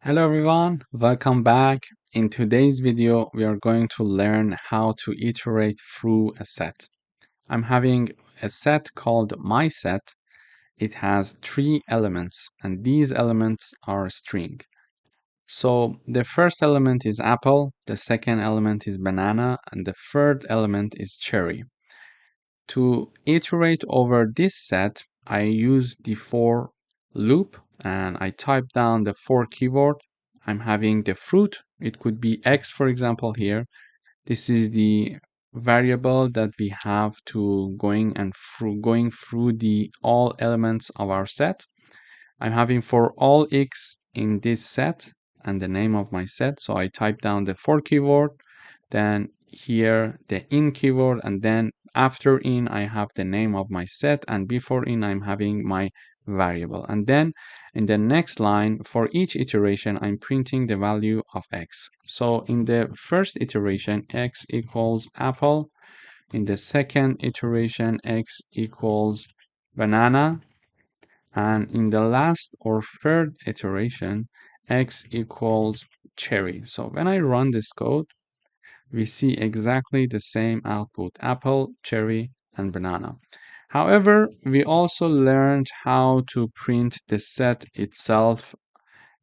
Hello everyone, welcome back. In today's video, we are going to learn how to iterate through a set. I'm having a set called mySet. It has 3 elements and these elements are string. So the first element is apple, the second element is banana, and the third element is cherry. To iterate over this set, I use the for loop and I type down the for keyword. I'm having the fruit. It could be X, for example, here. This is the variable that we have to going through the all elements of our set. I'm having for all X in this set and the name of my set. So I type down the for keyword, then here the in keyword, and then after in I have the name of my set, and before in I'm having my variable. And then in the next line, for each iteration, I'm printing the value of X. So in the first iteration, X equals apple. In the second iteration, X equals banana. And in the last or third iteration, X equals cherry. So when I run this code, we see exactly the same output: apple, cherry, and banana. However, we also learned how to print the set itself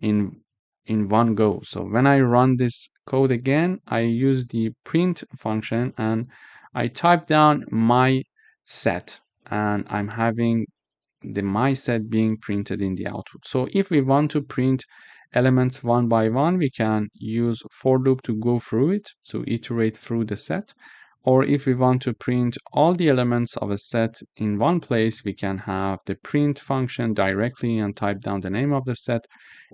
in one go. So when I run this code again, I use the print function and I type down my set, and I'm having the my set being printed in the output. So if we want to print elements one by one, we can use for loop to go through it, to iterate through the set. Or if we want to print all the elements of a set in one place, we can have the print function directly and type down the name of the set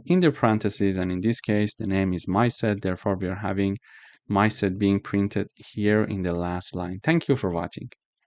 in the parentheses. And in this case, the name is my set. Therefore, we are having my set being printed here in the last line. Thank you for watching.